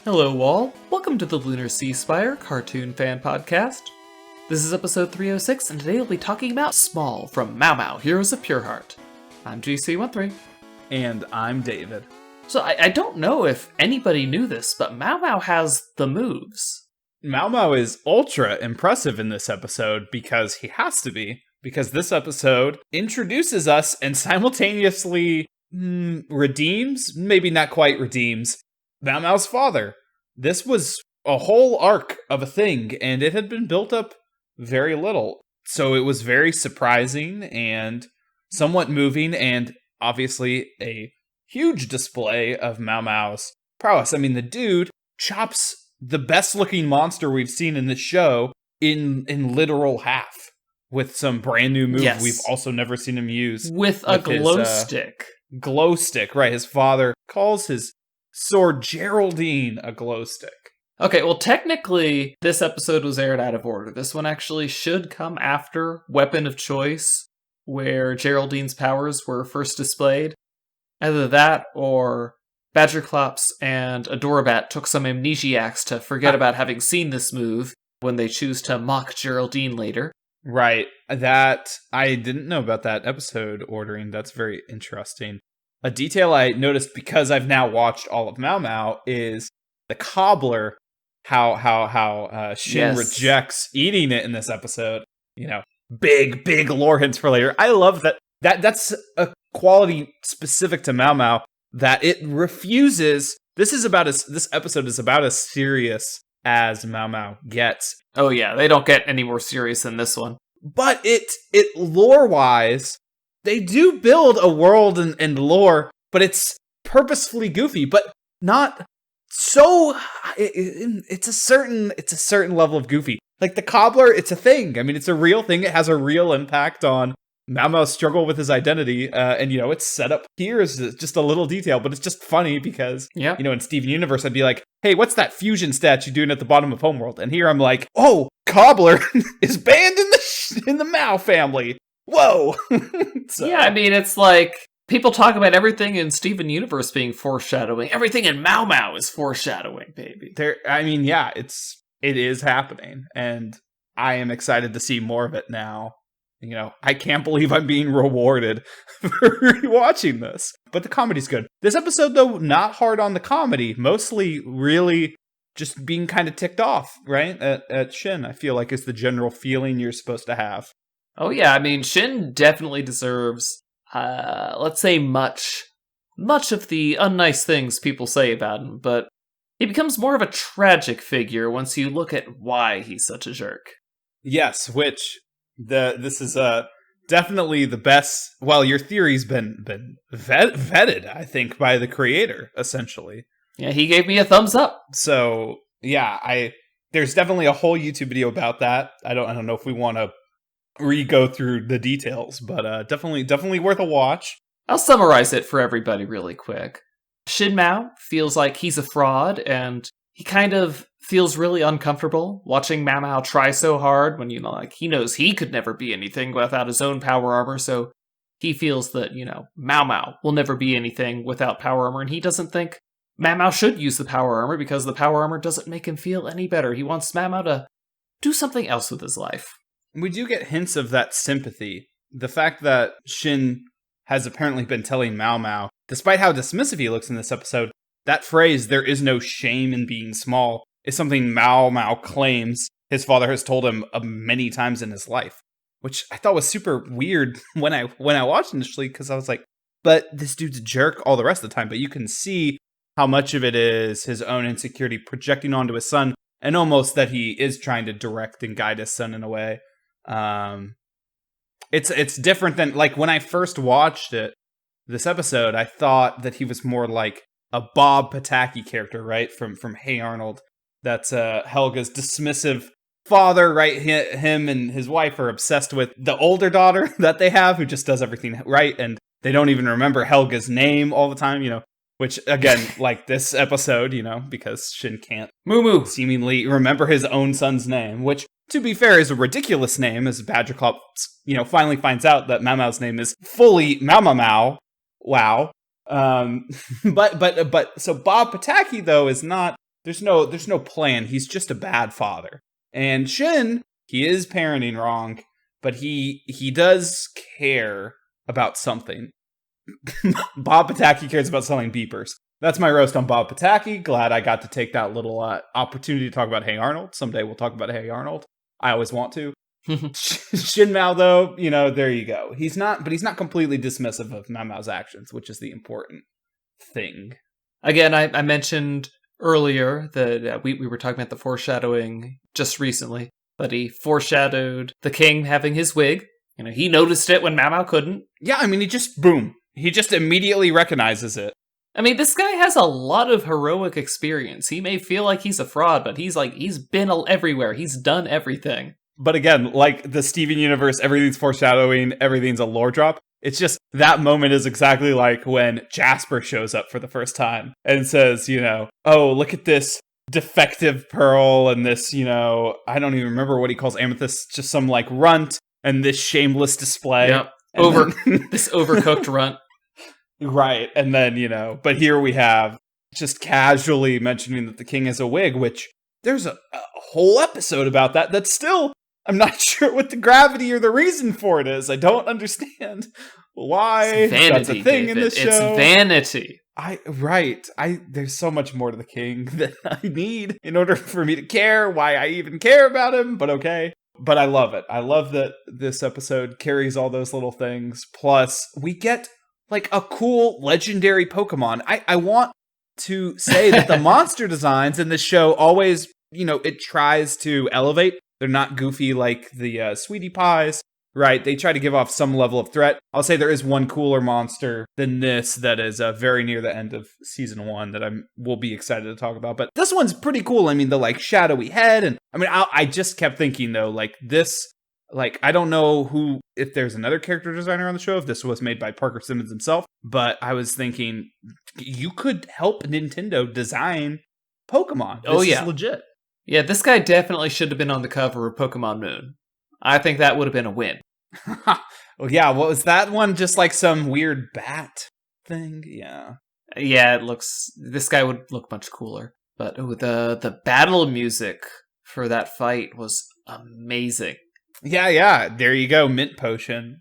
Hello, all. Welcome to the Lunar Sea Spire Cartoon Fan Podcast. This is episode 306, and today we'll be talking about Small from Mau Mau, Heroes of Pure Heart. I'm GC13. And I'm David. So I don't know if anybody knew this, but Mau Mau has the moves. Mau Mau is ultra impressive in this episode because he has to be. Because this episode introduces us and simultaneously redeems, maybe not quite redeems, Mau Mau's father. This was a whole arc of a thing, and it had been built up very little. So it was very surprising and somewhat moving, and obviously a huge display of Mau Mau's prowess. I mean, the dude chops the best-looking monster we've seen in this show in literal half with some brand new move we've also never seen him use. With a glow stick. Glow stick, right. His father calls his sword Geraldine a glow stick. Okay, well, technically, this episode was aired out of order. This one actually should come after Weapon of Choice, where Geraldine's powers were first displayed. Either that, or Badgerclops and Adorabat took some amnesiacs to forget about having seen this move when they choose to mock Geraldine later. Right. That, I didn't know about that episode ordering. That's very interesting. A detail I noticed because I've now watched all of Mau Mau is the cobbler, how Shin rejects eating it in this episode. You know, big lore hints for later. I love that. That's a quality specific to Mau Mau that it refuses. This episode is about as serious as Mau Mau gets. Oh yeah, they don't get any more serious than this one. But it lore-wise, they do build a world and lore, but it's purposefully goofy, but not so. It's a certain level of goofy. Like the cobbler, it's a thing. I mean, it's a real thing. It has a real impact on Mau Mau's struggle with his identity, and it's set up here as just a little detail, but it's just funny because in Steven Universe, I'd be like, "Hey, what's that fusion statue doing at the bottom of Homeworld?" And here I'm like, "Oh, cobbler is banned in the Mau family." Whoa! So. Yeah, I mean, it's like people talk about everything in Steven Universe being foreshadowing. Everything in Mau Mau is foreshadowing, baby. It is happening, and I am excited to see more of it now. I can't believe I'm being rewarded for rewatching this. But the comedy's good. This episode, though, not hard on the comedy. Mostly really just being kind of ticked off, right? At Shin, I feel like is the general feeling you're supposed to have. Oh, yeah. I mean, Shin definitely deserves, let's say, much of the unnice things people say about him. But he becomes more of a tragic figure once you look at why he's such a jerk. Yes, which... This is definitely the best. Well, your theory's been vetted, I think, by the creator, essentially. Yeah, he gave me a thumbs up. So yeah, there's definitely a whole YouTube video about that. I don't know if we want to re-go through the details, but definitely worth a watch. I'll summarize it for everybody really quick. Shin Mau feels like he's a fraud, and he kind of feels really uncomfortable watching Mau Mau try so hard when, he knows he could never be anything without his own power armor, so he feels that, Mau Mau will never be anything without power armor, and he doesn't think Mau Mau should use the power armor because the power armor doesn't make him feel any better. He wants Mau Mau to do something else with his life. We do get hints of that sympathy. The fact that Shin has apparently been telling Mau Mau, despite how dismissive he looks in this episode, that phrase, "there is no shame in being small," is something Mau Mau claims his father has told him many times in his life, which I thought was super weird when I watched initially, because I was like, but this dude's a jerk all the rest of the time. But you can see how much of it is his own insecurity projecting onto his son, and almost that he is trying to direct and guide his son in a way. It's different than, like, when I first watched this episode, I thought that he was more like a Bob Pataki character, right? From Hey Arnold. That's Helga's dismissive father, right? Him and his wife are obsessed with the older daughter that they have, who just does everything right, and they don't even remember Helga's name all the time, which, again, like this episode, because Shin can't Moo seemingly remember his own son's name, which, to be fair, is a ridiculous name, as Badgerclops, finally finds out that Mau Mau's name is fully Mau Mau Mau. Wow. But so Bob Pataki, though, is not There's no plan. He's just a bad father. And Shin, he is parenting wrong, but he does care about something. Bob Pataki cares about selling beepers. That's my roast on Bob Pataki. Glad I got to take that little opportunity to talk about Hey Arnold. Someday we'll talk about Hey Arnold. I always want to. Shin Mao, though, there you go. He's not completely dismissive of Mao Mao's actions, which is the important thing. Again, I mentioned earlier that we were talking about the foreshadowing just recently, but he foreshadowed the king having his wig. He noticed it when Mao Mao couldn't. Yeah, he just, boom. He just immediately recognizes it. This guy has a lot of heroic experience. He may feel like he's a fraud, but he's been everywhere. He's done everything. But again, like the Steven universe, everything's foreshadowing, everything's a lore drop. It's just that moment is exactly like when Jasper shows up for the first time and says, oh, look at this defective pearl and this, I don't even remember what he calls amethyst, just some like runt and this shameless display. Yep. This overcooked runt. Right. And then, but here we have just casually mentioning that the king has a wig, which there's a whole episode about that. That's still, I'm not sure what the gravity or the reason for it is. I don't understand why vanity, that's a thing David. in this show. It's vanity. There's so much more to the king that I need in order for me to care why I even care about him, but okay. But I love it. I love that this episode carries all those little things. Plus, we get like a cool legendary Pokemon. I want to say that the monster designs in this show always, it tries to elevate. They're not goofy like the Sweetie Pies, right? They try to give off some level of threat. I'll say there is one cooler monster than this that is very near the end of season 1 that will be excited to talk about. But this one's pretty cool. The like shadowy head. And I just kept thinking though, like this, like, I don't know if there's another character designer on the show, if this was made by Parker Simmons himself, but I was thinking you could help Nintendo design Pokemon. This is legit. Yeah, this guy definitely should have been on the cover of Pokemon Moon. I think that would have been a win. Well, yeah, what was that one? Just like some weird bat thing? Yeah. Yeah, this guy would look much cooler. But the battle music for that fight was amazing. Yeah, there you go. Mint Potion,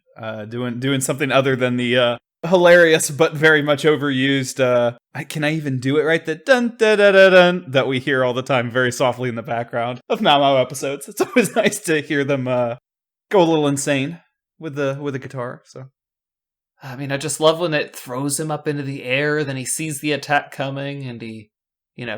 doing something other than the hilarious but very much overused. Can I even do it right? The dun da da da dun that we hear all the time, very softly in the background of Mao Mao episodes. It's always nice to hear them go a little insane with the guitar. So, I just love when it throws him up into the air. Then he sees the attack coming, and he,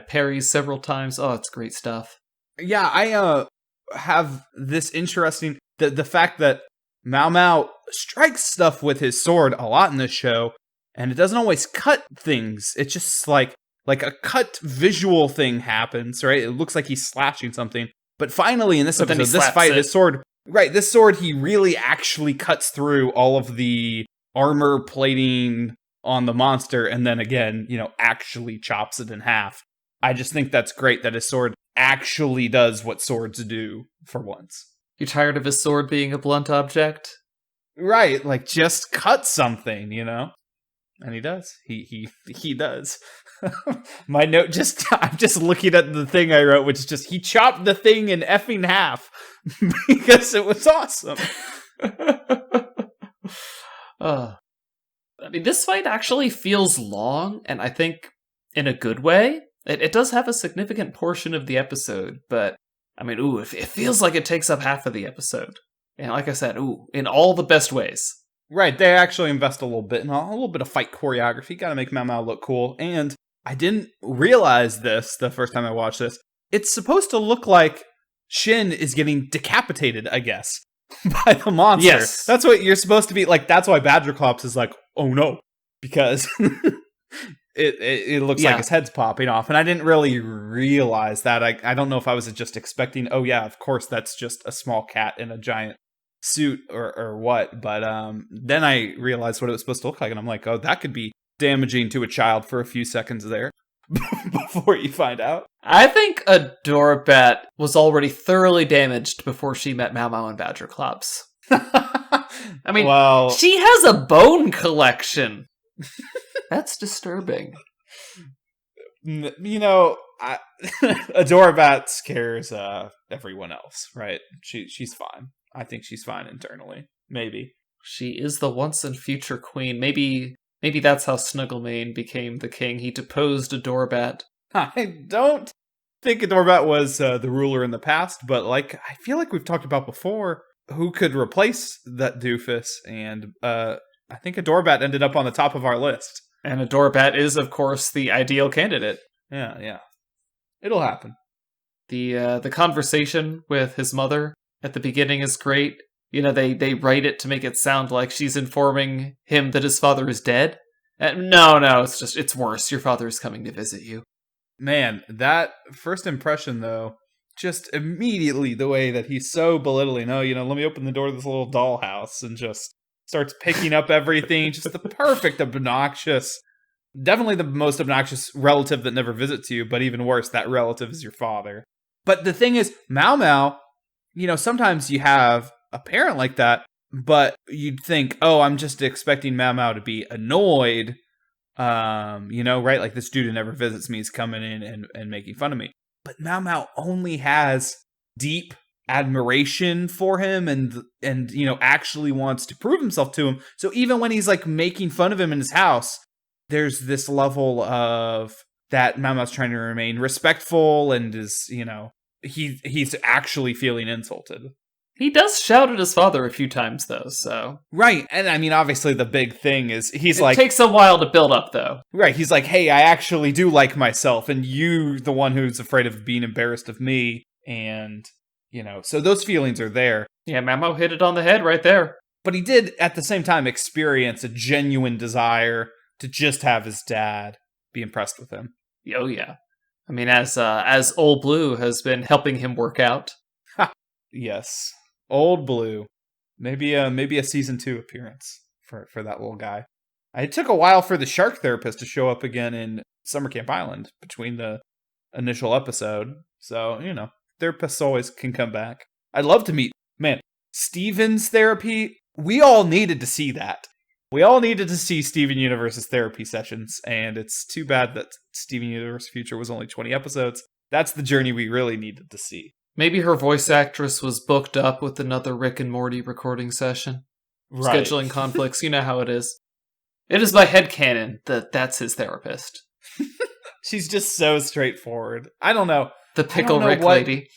parries several times. Oh, it's great stuff. Yeah, I have this interesting the fact that Mao Mao strikes stuff with his sword a lot in this show, and it doesn't always cut things. It's just like a cut visual thing happens, right? It looks like he's slashing something. But finally in this episode, this fight, his sword, he really actually cuts through all of the armor plating on the monster, and then again, actually chops it in half. I just think that's great that his sword actually does what swords do for once. You're tired of his sword being a blunt object? Right, like just cut something, And he does. He does. My note I'm just looking at the thing I wrote, which is just he chopped the thing in effing half because it was awesome. This fight actually feels long, and I think in a good way. It does have a significant portion of the episode, but it feels like it takes up half of the episode. And like I said, in all the best ways. Right, they actually invest a little bit in a little bit of fight choreography. Got to make Mao Mao look cool. And I didn't realize this the first time I watched this. It's supposed to look like Shin is getting decapitated, I guess, by the monster. Yes. That's what you're supposed to be like. That's why Badgerclops is like, oh no, because it looks like his head's popping off. And I didn't really realize that. I don't know if I was just expecting, oh yeah, of course, that's just a small cat in a giant suit or what. But then I realized what it was supposed to look like. And I'm like, oh, that could be damaging to a child for a few seconds there before you find out. I think Adorabat was already thoroughly damaged before she met Mao Mao and Badgerclops. She has a bone collection. That's disturbing. Adorabat scares everyone else, right? She's fine. I think she's fine internally. Maybe. She is the once and future queen. Maybe that's how Snugglemane became the king. He deposed Adorabat. I don't think Adorabat was the ruler in the past, but I feel like we've talked about before who could replace that doofus, and I think Adorabat ended up on the top of our list. And Adorabat is, of course, the ideal candidate. Yeah. It'll happen. The conversation with his mother at the beginning is great. They write it to make it sound like she's informing him that his father is dead. No, it's worse. Your father is coming to visit you. Man, that first impression, though, just immediately the way that he's so belittling. Oh, let me open the door to this little dollhouse, and just starts picking up everything. Just the perfect obnoxious, definitely the most obnoxious relative that never visits you, but even worse, that relative is your father. But the thing is, Mao Mao, sometimes you have a parent like that, but you'd think, oh, I'm just expecting Mao Mao to be annoyed, right? Like, this dude who never visits me is coming in and making fun of me. But Mao Mao only has deep admiration for him and actually wants to prove himself to him. So even when he's making fun of him in his house, there's this level of that Mao Mao's trying to remain respectful and is, he's actually feeling insulted. He does shout at his father a few times, though, so... Right, and I mean, obviously the big thing is, it takes a while to build up, though. Right, he's like, hey, I actually do like myself, and you, the one who's afraid of being embarrassed of me, and, so those feelings are there. Yeah, Mao Mao hit it on the head right there. But he did, at the same time, experience a genuine desire to just have his dad be impressed with him. Oh, yeah. I mean, as Old Blue has been helping him work out. Yes. Old Blue. Maybe a season 2 appearance for that little guy. It took a while for the shark therapist to show up again in Summer Camp Island between the initial episode. So, therapists always can come back. I'd love to meet, Steven's therapy. We all needed to see that. We all needed to see Steven Universe's therapy sessions, and it's too bad that Steven Universe Future was only 20 episodes. That's the journey we really needed to see. Maybe her voice actress was booked up with another Rick and Morty recording session. Right. Scheduling conflicts, you know how it is. It is my headcanon that that's his therapist. She's just so straightforward. I don't know. The Pickle Rick lady.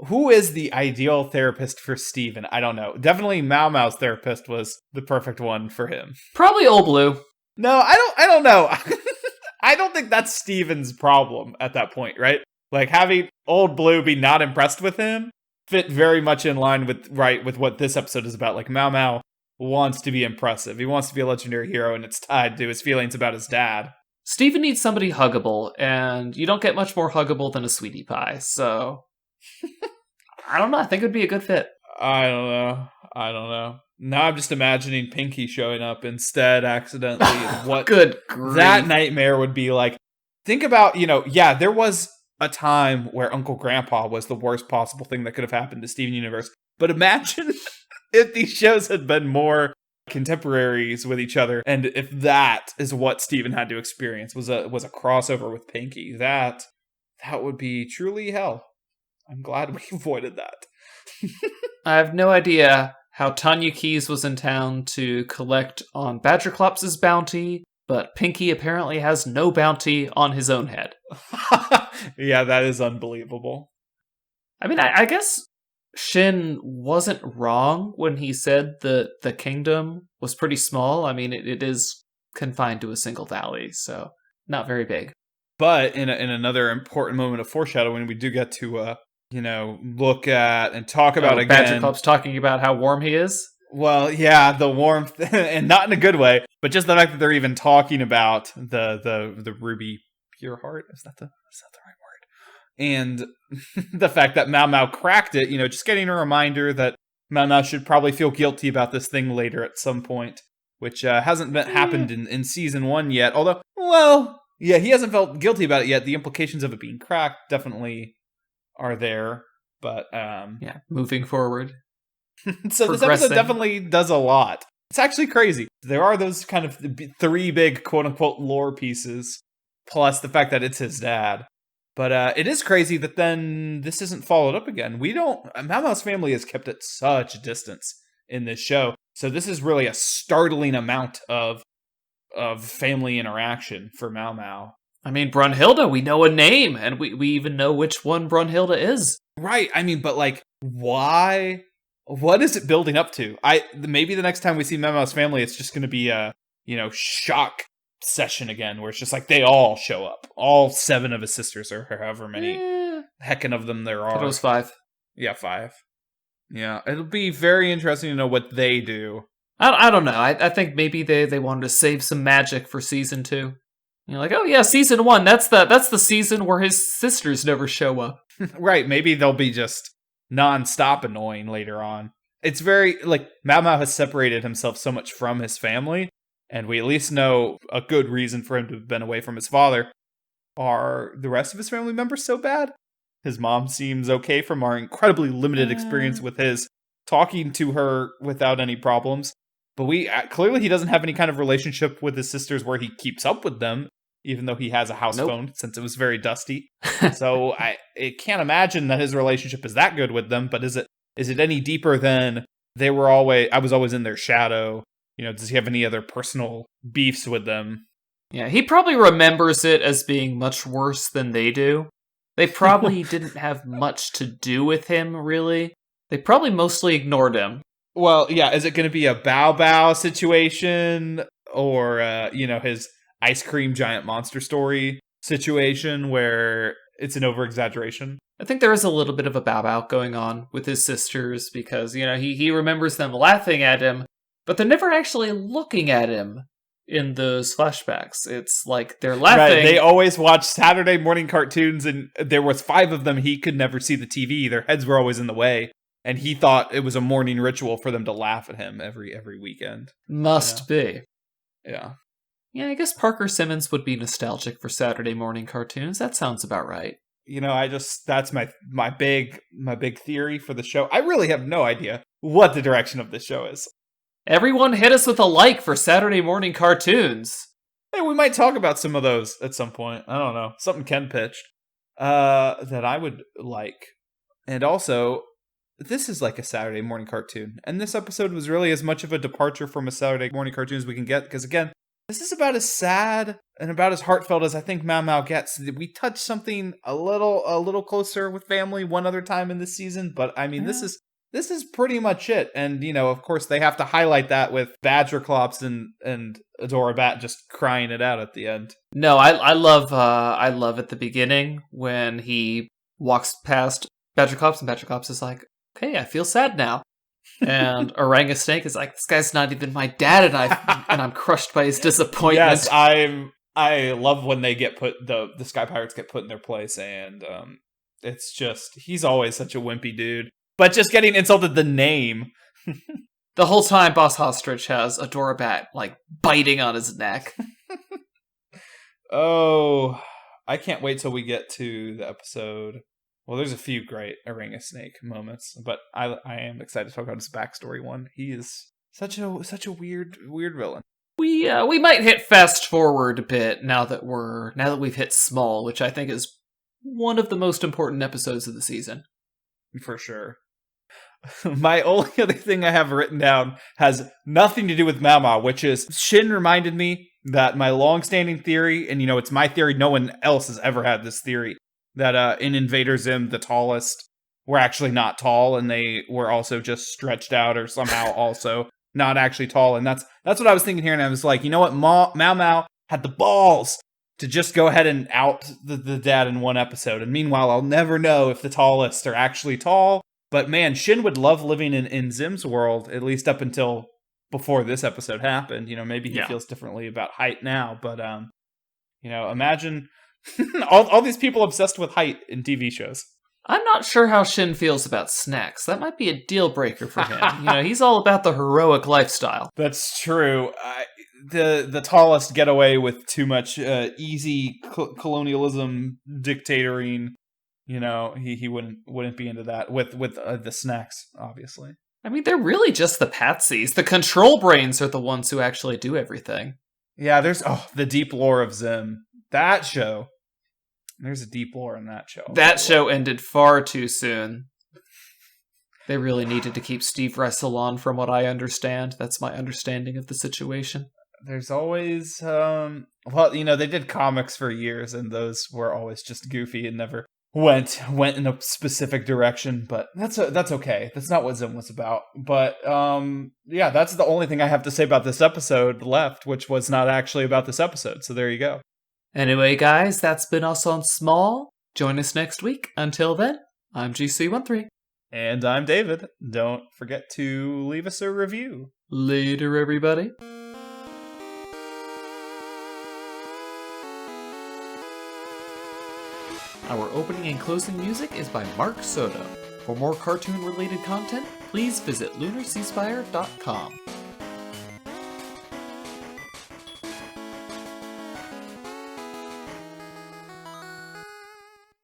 Who is the ideal therapist for Steven? I don't know. Definitely Mao Mao's therapist was the perfect one for him. Probably Old Blue. No, I don't know. I don't think that's Steven's problem at that point, right? Having Old Blue be not impressed with him fit very much in line with what this episode is about. Mao Mao wants to be impressive. He wants to be a legendary hero, and it's tied to his feelings about his dad. Steven needs somebody huggable, and you don't get much more huggable than a sweetie pie, so... I don't know. I think it would be a good fit. I don't know. Now I'm just imagining Pinky showing up instead accidentally. What good grief. That nightmare would be like. Think about, there was a time where Uncle Grandpa was the worst possible thing that could have happened to Steven Universe. But imagine if these shows had been more contemporaries with each other, and if that is what Steven had to experience was a crossover with Pinky, that would be truly hell. I'm glad we avoided that. I have no idea how Tanya Keys was in town to collect on Badgerclops' bounty, but Pinky apparently has no bounty on his own head. Yeah, that is unbelievable. I mean, I guess Shin wasn't wrong when he said that the kingdom was pretty small. I mean, it is confined to a single valley, so not very big. But in another important moment of foreshadowing, we do get to look at and talk about again. Badgerclops talking about how warm he is. Well, yeah, the warmth, and not in a good way, but just the fact that they're even talking about the ruby pure heart. Is that the right word? And the fact that Mao Mao cracked it, just getting a reminder that Mao Mao should probably feel guilty about this thing later at some point, which hasn't happened in season 1 yet. Although, well, yeah, he hasn't felt guilty about it yet. The implications of it being cracked definitely are there, but moving forward. So this episode definitely does a lot. It's actually crazy. There are those kind of 3 big quote-unquote lore pieces, plus the fact that it's his dad. But it is crazy that then this isn't followed up again. Mau Mau's family is kept at such a distance in this show. So this is really a startling amount of family interaction for Mau Mau. I mean, Brunhilde, we know a name, and we even know which one Brunhilde is. Right. I mean, but like, why? What is it building up to? Maybe the next time we see Mau Mau's family, it's just going to be a, shock session again, where it's just like they all show up. All 7 of his sisters, or however many heckin' of them there are. It was 5. Yeah, 5. Yeah, it'll be very interesting to know what they do. I don't know. I think maybe they wanted to save some magic for season 2. Like, oh yeah, season 1. That's the season where his sisters never show up. Right. Maybe they'll be just nonstop annoying later on. It's very like Mau Mau has separated himself so much from his family, and we at least know a good reason for him to have been away from his father. Are the rest of his family members so bad? His mom seems okay from our incredibly limited experience with his talking to her without any problems. But clearly he doesn't have any kind of relationship with his sisters where he keeps up with them, even though he has a house phone since it was very dusty. So I can't imagine that his relationship is that good with them. But is it any deeper than I was always in their shadow? Does he have any other personal beefs with them? Yeah, he probably remembers it as being much worse than they do. They probably didn't have much to do with him, really. They probably mostly ignored him. Well, yeah, is it going to be a Bao Bao situation or, his ice cream giant monster story situation where it's an over-exaggeration? I think there is a little bit of a Bao Bao going on with his sisters because, he remembers them laughing at him, but they're never actually looking at him in those flashbacks. It's like they're laughing. Right, they always watch Saturday morning cartoons, and there was 5 of them. He could never see the TV. Their heads were always in the way. And he thought it was a morning ritual for them to laugh at him every weekend. Must be. Yeah. Yeah, I guess Parker Simmons would be nostalgic for Saturday morning cartoons. That sounds about right. That's my big theory for the show. I really have no idea what the direction of this show is. Everyone hit us with a like for Saturday morning cartoons. Hey, we might talk about some of those at some point. I don't know. Something Ken pitched that I would like. And also, this is like a Saturday morning cartoon. And this episode was really as much of a departure from a Saturday morning cartoon as we can get. Because again, this is about as sad and about as heartfelt as I think Mau Mau gets. We touched something a little closer with family one other time in this season. But I mean, This is pretty much it. And, of course, they have to highlight that with Badger Klops and Adora Bat just crying it out at the end. No, I love at the beginning when he walks past Badger Klops and Badger Klops is like, okay, I feel sad now. And Oranga Snake is like, this guy's not even my dad, and I'm crushed by his disappointment. Yes, I love when they get the Sky Pirates get put in their place, and it's just, he's always such a wimpy dude. But just getting insulted the name. The whole time Boss Ostrich has Adora Bat, biting on his neck. Oh, I can't wait till we get to the episode. Well, there's a few great Oranga Snake moments, but I am excited to talk about his backstory one. He is such a weird villain. We might hit fast forward a bit now that we've hit Small, which I think is one of the most important episodes of the season. For sure. My only other thing I have written down has nothing to do with Mau Mau, which is Shin reminded me that my long-standing theory, and it's my theory, no one else has ever had this theory, that in Invader Zim, the tallest were actually not tall, and they were also just stretched out or somehow also not actually tall. And that's what I was thinking here, and I was like, you know what, Mau Mau had the balls to just go ahead and out the dad in one episode. And meanwhile, I'll never know if the tallest are actually tall. But man, Shin would love living in Zim's world, at least up until before this episode happened. Maybe he feels differently about height now. But, imagine all these people obsessed with height in TV shows. I'm not sure how Shin feels about snacks. That might be a deal breaker for him. He's all about the heroic lifestyle. That's true. The tallest get away with too much easy colonialism dictatoring. He wouldn't be into that with the snacks, obviously. I mean, they're really just the patsies. The control brains are the ones who actually do everything. Yeah, there's the deep lore of Zim. That show. There's a deep lore in that show. That show ended far too soon. They really needed to keep Steve Russell on, from what I understand. That's my understanding of the situation. There's always, they did comics for years, and those were always just goofy and never went in a specific direction. But that's okay. That's not what Zim was about. But that's the only thing I have to say about this episode left, which was not actually about this episode. So there you go. Anyway, guys, that's been us on Small. Join us next week. Until then, I'm GC13. And I'm David. Don't forget to leave us a review. Later, everybody. Our opening and closing music is by Mark Soto. For more cartoon-related content, please visit lunarseaspire.com.